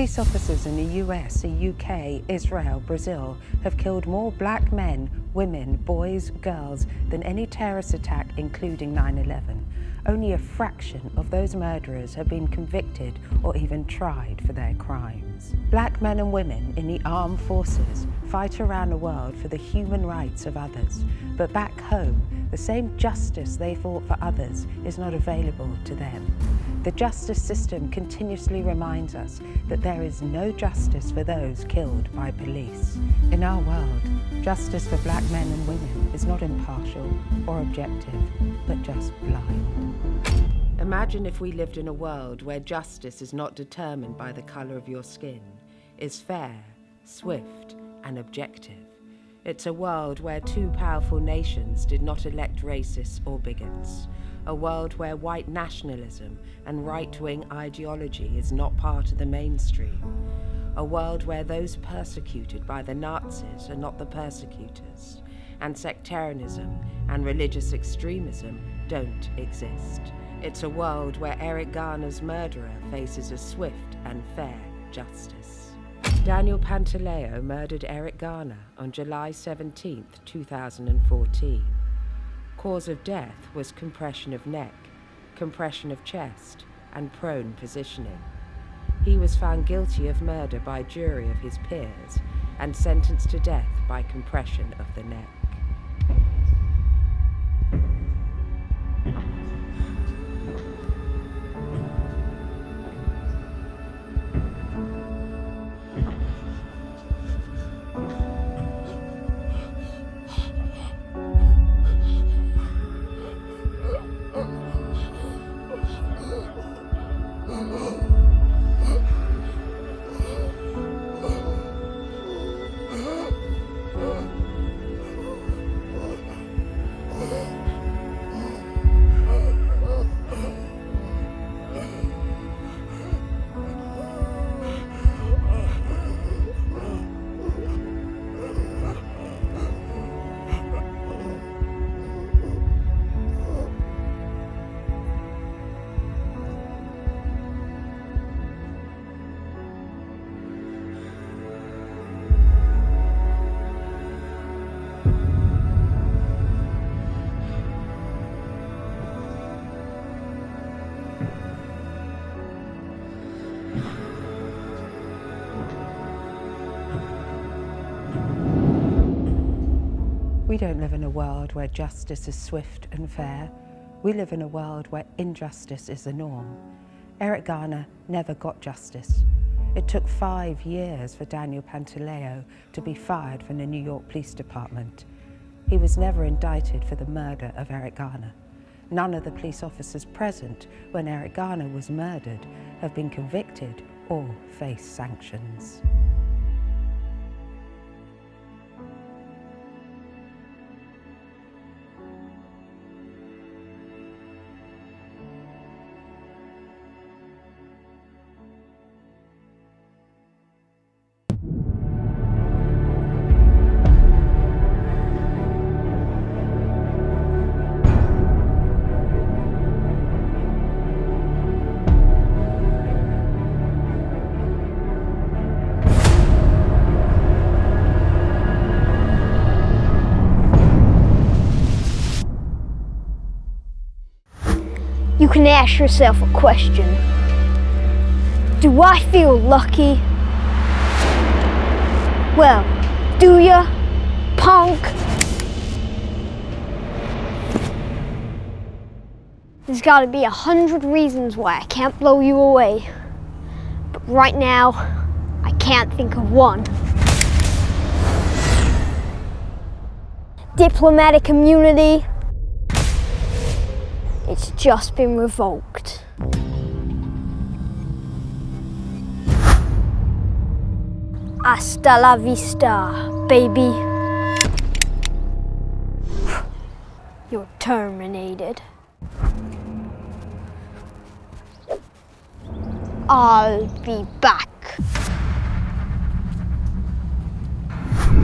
Police officers in the US, the UK, Israel, Brazil have killed more black men, women, boys, girls than any terrorist attack, including 9/11. Only a fraction of those murderers have been convicted or even tried for their crimes. Black men and women in the armed forces fight around the world for the human rights of others, but back home, the same justice they fought for others is not available to them. The justice system continuously reminds us that there is no justice for those killed by police. In our world, justice for black men and women is not impartial or objective, but just blind. Imagine if we lived in a world where justice is not determined by the color of your skin, is fair, swift, and objective. It's a world where two powerful nations did not elect racists or bigots. A world where white nationalism and right-wing ideology is not part of the mainstream. A world where those persecuted by the Nazis are not the persecutors, and sectarianism and religious extremism don't exist. It's a world where Eric Garner's murderer faces a swift and fair justice. Daniel Pantaleo murdered Eric Garner on July 17, 2014. Cause of death was compression of neck, compression of chest, and prone positioning. He was found guilty of murder by jury of his peers and sentenced to death by compression of the neck. We don't live in a world where justice is swift and fair. We live in a world where injustice is the norm. Eric Garner never got justice. It took 5 years for Daniel Pantaleo to be fired from the New York Police Department. He was never indicted for the murder of Eric Garner. None of the police officers present when Eric Garner was murdered have been convicted or face sanctions. You can ask yourself a question. Do I feel lucky? Well, do ya, punk? There's gotta be 100 reasons why I can't blow you away. But right now, I can't think of one. Diplomatic immunity. It's just been revoked. Hasta la vista, baby. You're terminated. I'll be back.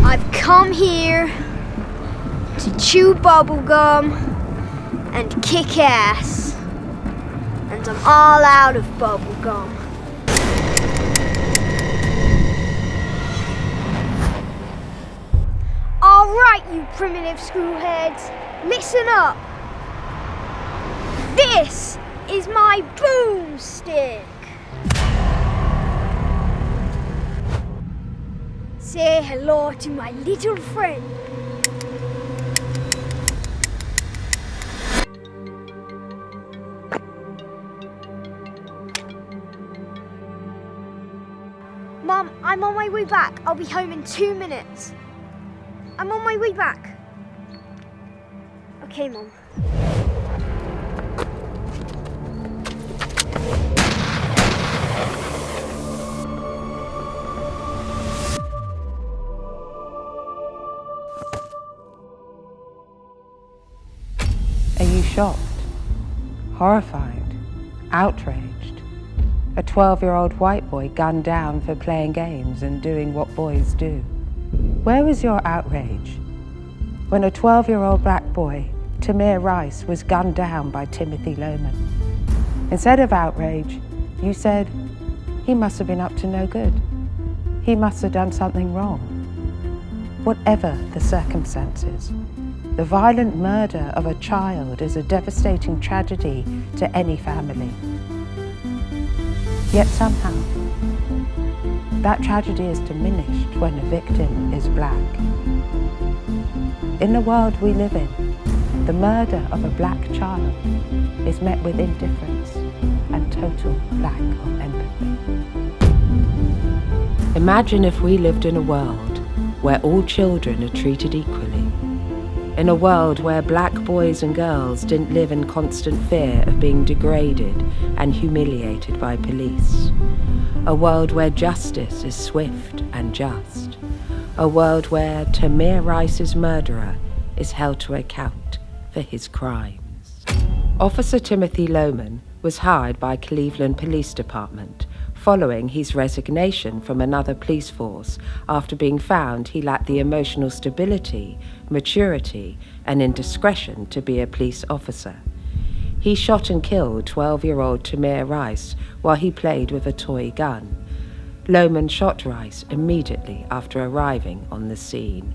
I've come here to chew bubblegum and kick ass, and I'm all out of bubblegum. Right, you primitive screwheads, listen up. This is my boomstick. Say hello to my little friend. Mum, I'm on my way back. I'll be home in 2 minutes. I'm on my way back. Okay, Mum. Are you shocked, horrified, outraged? A 12-year-old white boy gunned down for playing games and doing what boys do. Where was your outrage when a 12-year-old black boy, Tamir Rice, was gunned down by Timothy Loman? Instead of outrage, you said, he must have been up to no good. He must have done something wrong. Whatever the circumstances, the violent murder of a child is a devastating tragedy to any family. Yet somehow, that tragedy is diminished when the victim is black. In the world we live in, the murder of a black child is met with indifference and total lack of empathy. Imagine if we lived in a world where all children are treated equally. In a world where black boys and girls didn't live in constant fear of being degraded and humiliated by police. A world where justice is swift and just. A world where Tamir Rice's murderer is held to account for his crimes. Officer Timothy Loman was hired by Cleveland Police Department following his resignation from another police force after being found he lacked the emotional stability, maturity, and indiscretion to be a police officer. He shot and killed 12-year-old Tamir Rice while he played with a toy gun. Loman shot Rice immediately after arriving on the scene.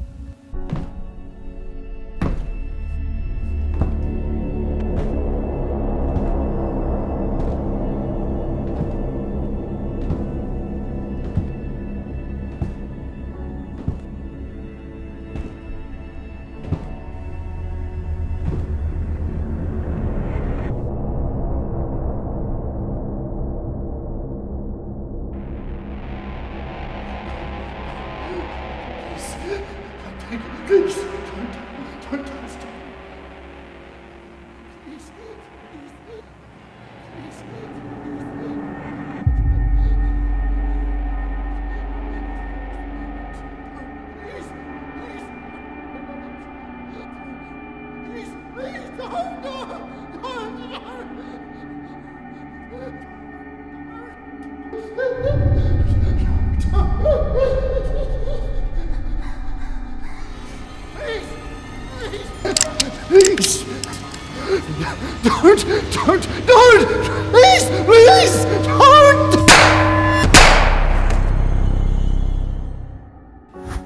Please, don't stop. Please. Please, Please! Don't! Please! Don't!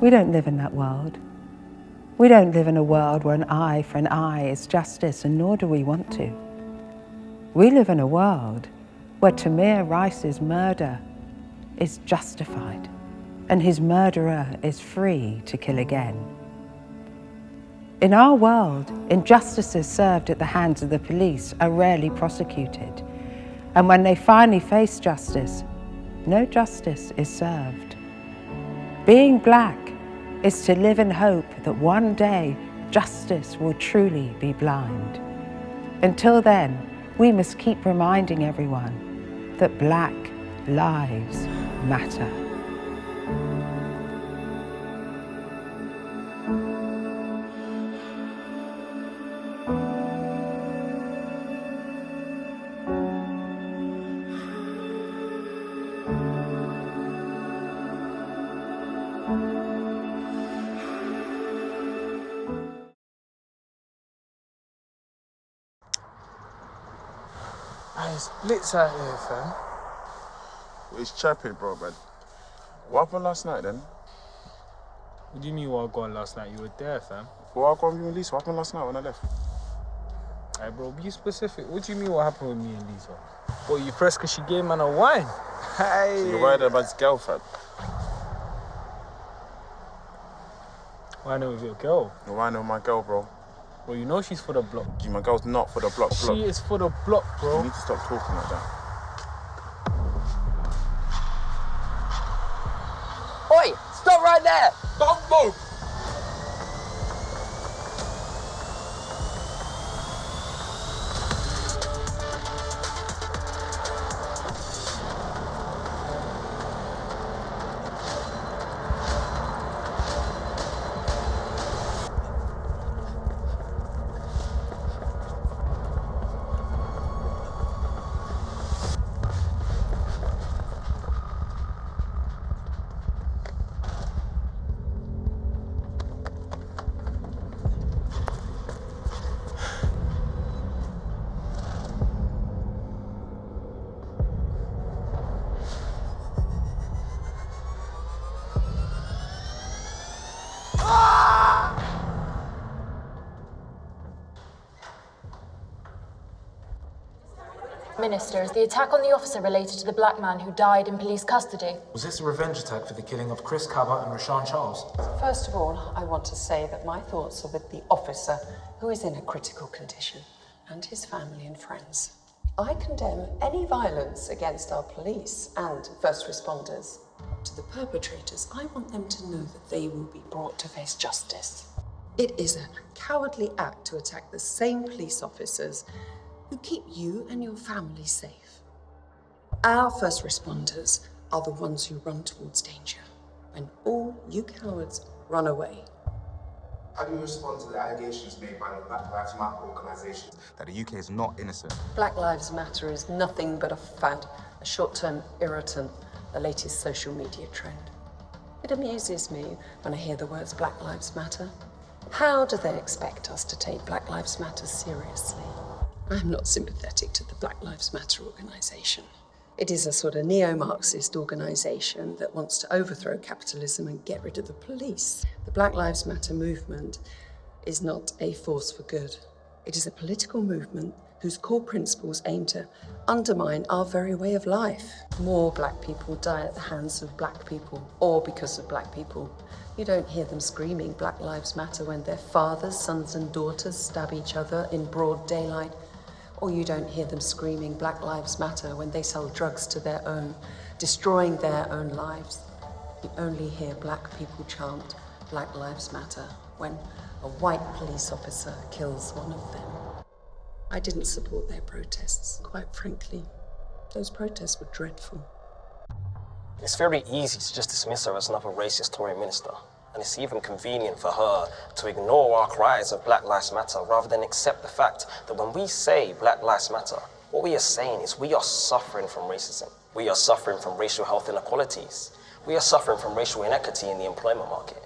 We don't live in that world. We don't live in a world where an eye for an eye is justice, and nor do we want to. We live in a world where Tamir Rice's murder is justified and his murderer is free to kill again. In our world, injustices served at the hands of the police are rarely prosecuted. And when they finally face justice, no justice is served. Being black is to live in hope that one day justice will truly be blind. Until then, we must keep reminding everyone that black lives matter. It's blitz out here, fam. It's chappy, bro, man. What happened last night, then? What do you mean while gone last night? You were there, fam. Well, I got with you and Lisa. What happened last night when I left? Hey, bro, be specific. What do you mean what happened with me and Lisa? What, you pressed because she gave man a wine? Hey. So you're worried about his girlfriend? Why not with your girl? You're worried with my girl, bro. Well, you know she's for the block. Gee, my girl's not for the block. She is for the block, bro. You need to stop talking like that. Oi! Stop right there! Don't move! Minister, is the attack on the officer related to the black man who died in police custody? Was this a revenge attack for the killing of Chris Cabot and Rashawn Charles? First of all, I want to say that my thoughts are with the officer who is in a critical condition and his family and friends. I condemn any violence against our police and first responders. To the perpetrators, I want them to know that they will be brought to face justice. It is a cowardly act to attack the same police officers who keep you and your family safe. Our first responders are the ones who run towards danger, when all you cowards run away. How do you respond to the allegations made by the Black Lives Matter organisation that the UK is not innocent? Black Lives Matter is nothing but a fad, a short-term irritant, the latest social media trend. It amuses me when I hear the words Black Lives Matter. How do they expect us to take Black Lives Matter seriously? I'm not sympathetic to the Black Lives Matter organisation. It is a sort of neo-Marxist organisation that wants to overthrow capitalism and get rid of the police. The Black Lives Matter movement is not a force for good. It is a political movement whose core principles aim to undermine our very way of life. More black people die at the hands of black people, or because of black people. You don't hear them screaming Black Lives Matter when their fathers, sons and daughters stab each other in broad daylight. Or you don't hear them screaming Black Lives Matter when they sell drugs to their own, destroying their own lives. You only hear black people chant Black Lives Matter when a white police officer kills one of them. I didn't support their protests, quite frankly. Those protests were dreadful. It's very easy to just dismiss her as another racist Tory minister. And it's even convenient for her to ignore our cries of Black Lives Matter rather than accept the fact that when we say Black Lives Matter, what we are saying is we are suffering from racism. We are suffering from racial health inequalities. We are suffering from racial inequity in the employment market.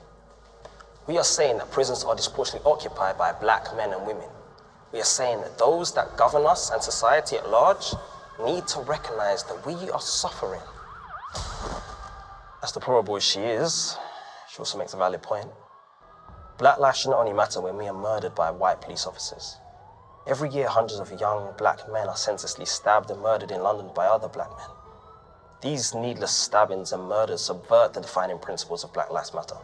We are saying that prisons are disproportionately occupied by black men and women. We are saying that those that govern us and society at large need to recognize that we are suffering. As deplorable as she is, she also makes a valid point. Black lives should not only matter when we are murdered by white police officers. Every year, hundreds of young black men are senselessly stabbed and murdered in London by other black men. These needless stabbings and murders subvert the defining principles of Black Lives Matter.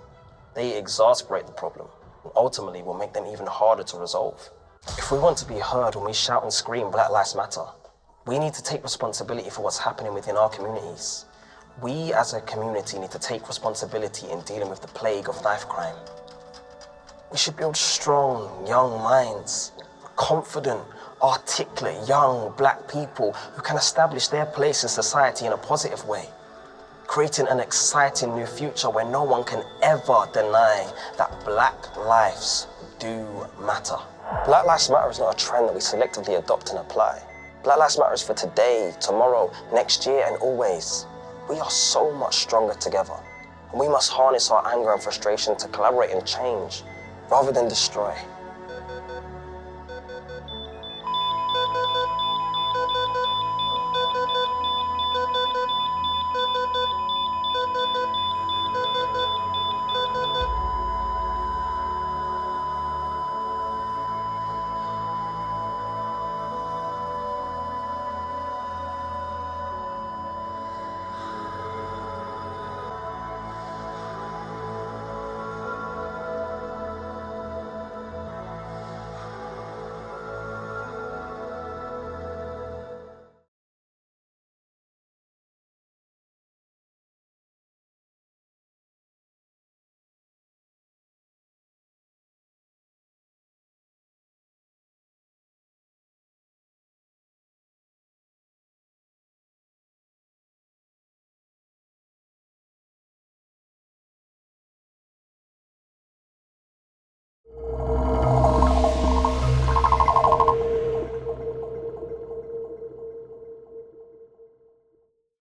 They exasperate the problem and ultimately will make them even harder to resolve. If we want to be heard when we shout and scream Black Lives Matter, we need to take responsibility for what's happening within our communities. We as a community need to take responsibility in dealing with the plague of knife crime. We should build strong, young minds, confident, articulate, young black people who can establish their place in society in a positive way, creating an exciting new future where no one can ever deny that black lives do matter. Black Lives Matter is not a trend that we selectively adopt and apply. Black Lives Matter is for today, tomorrow, next year, and always. We are so much stronger together, and we must harness our anger and frustration to collaborate and change, rather than destroy.